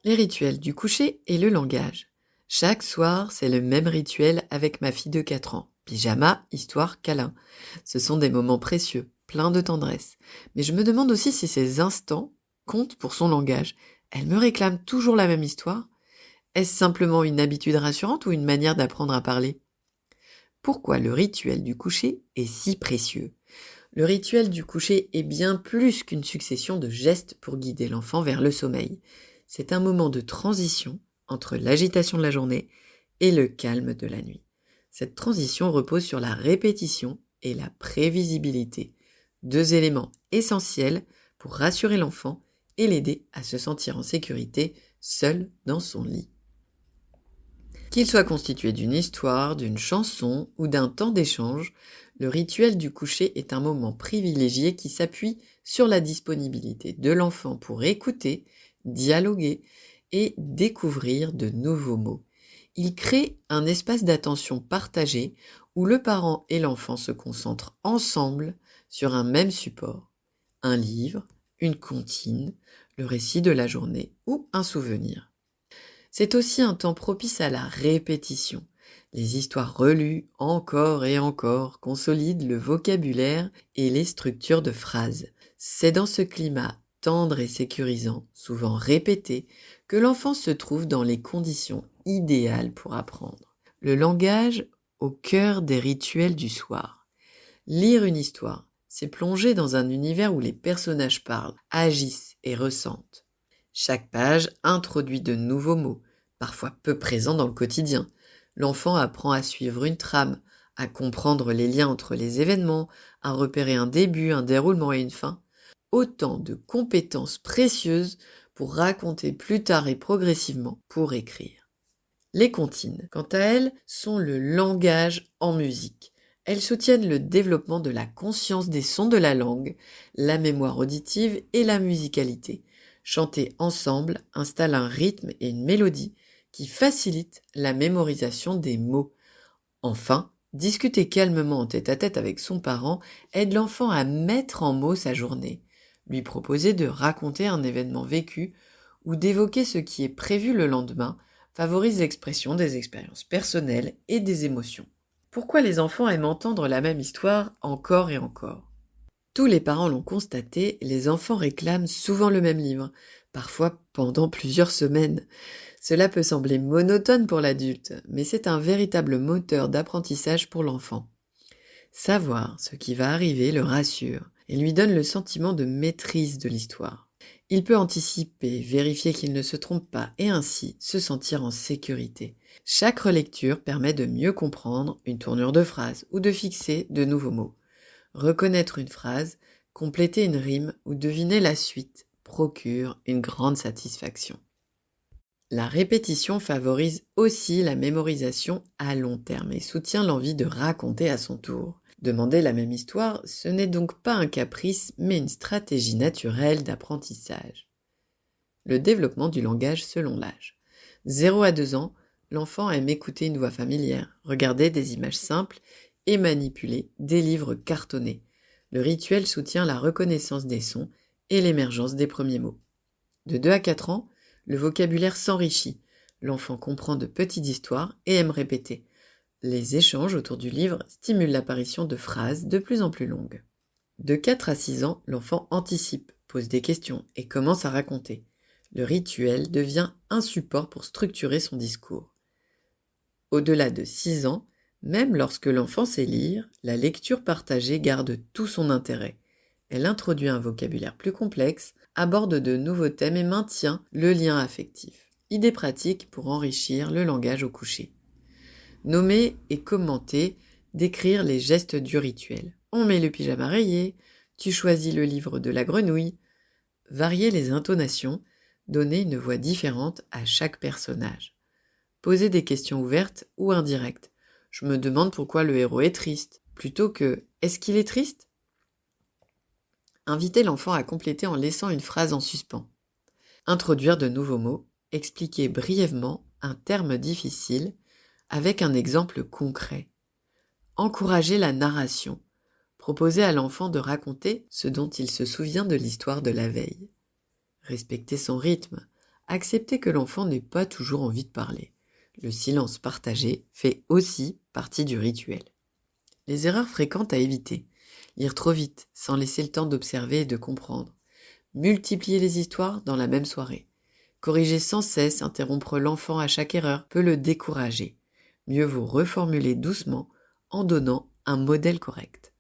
Les rituels du coucher et le langage. Chaque soir, c'est le même rituel avec ma fille de 4 ans. Pyjama, histoire, câlin. Ce sont des moments précieux, pleins de tendresse. Mais je me demande aussi si ces instants comptent pour son langage. Elle me réclame toujours la même histoire. Est-ce simplement une habitude rassurante ou une manière d'apprendre à parler? Pourquoi le rituel du coucher est si précieux? Le rituel du coucher est bien plus qu'une succession de gestes pour guider l'enfant vers le sommeil. C'est un moment de transition entre l'agitation de la journée et le calme de la nuit. Cette transition repose sur la répétition et la prévisibilité, deux éléments essentiels pour rassurer l'enfant et l'aider à se sentir en sécurité seul dans son lit. Qu'il soit constitué d'une histoire, d'une chanson ou d'un temps d'échange, le rituel du coucher est un moment privilégié qui s'appuie sur la disponibilité de l'enfant pour écouter, dialoguer et découvrir de nouveaux mots. Il crée un espace d'attention partagé où le parent et l'enfant se concentrent ensemble sur un même support, un livre, une comptine, le récit de la journée ou un souvenir. C'est aussi un temps propice à la répétition. Les histoires relues encore et encore consolident le vocabulaire et les structures de phrases. C'est dans ce climat tendre et sécurisant, souvent répété, que l'enfant se trouve dans les conditions idéales pour apprendre. Le langage au cœur des rituels du soir. Lire une histoire, c'est plonger dans un univers où les personnages parlent, agissent et ressentent. Chaque page introduit de nouveaux mots, parfois peu présents dans le quotidien. L'enfant apprend à suivre une trame, à comprendre les liens entre les événements, à repérer un début, un déroulement et une fin. Autant de compétences précieuses pour raconter plus tard et progressivement pour écrire. Les comptines, quant à elles, sont le langage en musique. Elles soutiennent le développement de la conscience des sons de la langue, la mémoire auditive et la musicalité. Chanter ensemble installe un rythme et une mélodie qui facilitent la mémorisation des mots. Enfin, discuter calmement en tête-à-tête avec son parent aide l'enfant à mettre en mots sa journée. Lui proposer de raconter un événement vécu ou d'évoquer ce qui est prévu le lendemain favorise l'expression des expériences personnelles et des émotions. Pourquoi les enfants aiment entendre la même histoire encore et encore? Tous les parents l'ont constaté, les enfants réclament souvent le même livre, parfois pendant plusieurs semaines. Cela peut sembler monotone pour l'adulte, mais c'est un véritable moteur d'apprentissage pour l'enfant. Savoir ce qui va arriver le rassure et lui donne le sentiment de maîtrise de l'histoire. Il peut anticiper, vérifier qu'il ne se trompe pas et ainsi se sentir en sécurité. Chaque relecture permet de mieux comprendre une tournure de phrase ou de fixer de nouveaux mots. Reconnaître une phrase, compléter une rime ou deviner la suite procure une grande satisfaction. La répétition favorise aussi la mémorisation à long terme et soutient l'envie de raconter à son tour. Demander la même histoire, ce n'est donc pas un caprice, mais une stratégie naturelle d'apprentissage. Le développement du langage selon l'âge. 0 à 2 ans, l'enfant aime écouter une voix familière, regarder des images simples et manipuler des livres cartonnés. Le rituel soutient la reconnaissance des sons et l'émergence des premiers mots. De 2 à 4 ans, le vocabulaire s'enrichit. L'enfant comprend de petites histoires et aime répéter. Les échanges autour du livre stimulent l'apparition de phrases de plus en plus longues. De 4 à 6 ans, l'enfant anticipe, pose des questions et commence à raconter. Le rituel devient un support pour structurer son discours. Au-delà de 6 ans, même lorsque l'enfant sait lire, la lecture partagée garde tout son intérêt. Elle introduit un vocabulaire plus complexe, aborde de nouveaux thèmes et maintient le lien affectif. Idée pratique pour enrichir le langage au coucher. Nommer et commenter, décrire les gestes du rituel. On met le pyjama rayé, tu choisis le livre de la grenouille. Varier les intonations, donner une voix différente à chaque personnage. Poser des questions ouvertes ou indirectes. Je me demande pourquoi le héros est triste, plutôt que « est-ce qu'il est triste ?» Inviter l'enfant à compléter en laissant une phrase en suspens. Introduire de nouveaux mots, expliquer brièvement un terme difficile avec un exemple concret. Encourager la narration. Proposer à l'enfant de raconter ce dont il se souvient de l'histoire de la veille. Respecter son rythme. accepter que l'enfant n'ait pas toujours envie de parler. Le silence partagé fait aussi partie du rituel. Les erreurs fréquentes à éviter. Lire trop vite, sans laisser le temps d'observer et de comprendre. Multiplier les histoires dans la même soirée. Corriger sans cesse, interrompre l'enfant à chaque erreur peut le décourager. Mieux vaut reformuler doucement en donnant un modèle correct.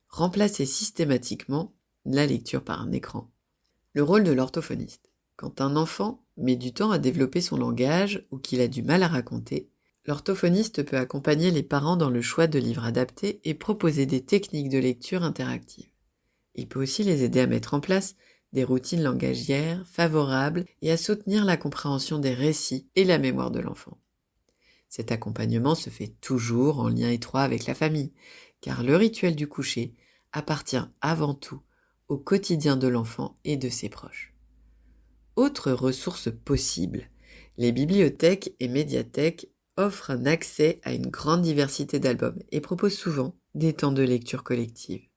Remplacer systématiquement la lecture par un écran. Le rôle de l'orthophoniste. Quand un enfant met du temps à développer son langage ou qu'il a du mal à raconter, l'orthophoniste peut accompagner les parents dans le choix de livres adaptés et proposer des techniques de lecture interactives. Il peut aussi les aider à mettre en place des routines langagières favorables et à soutenir la compréhension des récits et la mémoire de l'enfant. Cet accompagnement se fait toujours en lien étroit avec la famille, car le rituel du coucher appartient avant tout au quotidien de l'enfant et de ses proches. Autre ressource possible, les bibliothèques et médiathèques offrent un accès à une grande diversité d'albums et proposent souvent des temps de lecture collective.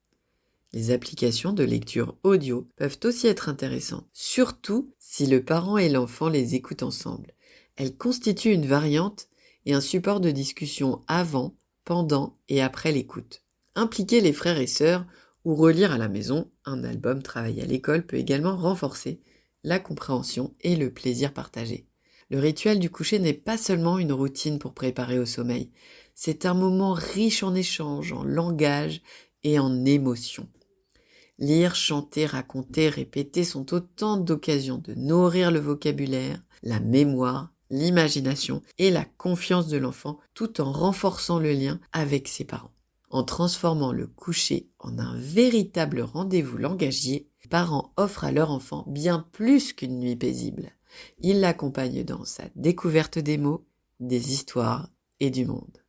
Les applications de lecture audio peuvent aussi être intéressantes, surtout si le parent et l'enfant les écoutent ensemble. Elles constituent une variante et un support de discussion avant, pendant et après l'écoute. Impliquer les frères et sœurs ou relire à la maison un album travaillé à l'école peut également renforcer la compréhension et le plaisir partagé. Le rituel du coucher n'est pas seulement une routine pour préparer au sommeil, c'est un moment riche en échanges, en langage et en émotions. Lire, chanter, raconter, répéter sont autant d'occasions de nourrir le vocabulaire, la mémoire, l'imagination et la confiance de l'enfant tout en renforçant le lien avec ses parents. En transformant le coucher en un véritable rendez-vous langagier, les parents offrent à leur enfant bien plus qu'une nuit paisible. Ils l'accompagnent dans sa découverte des mots, des histoires et du monde.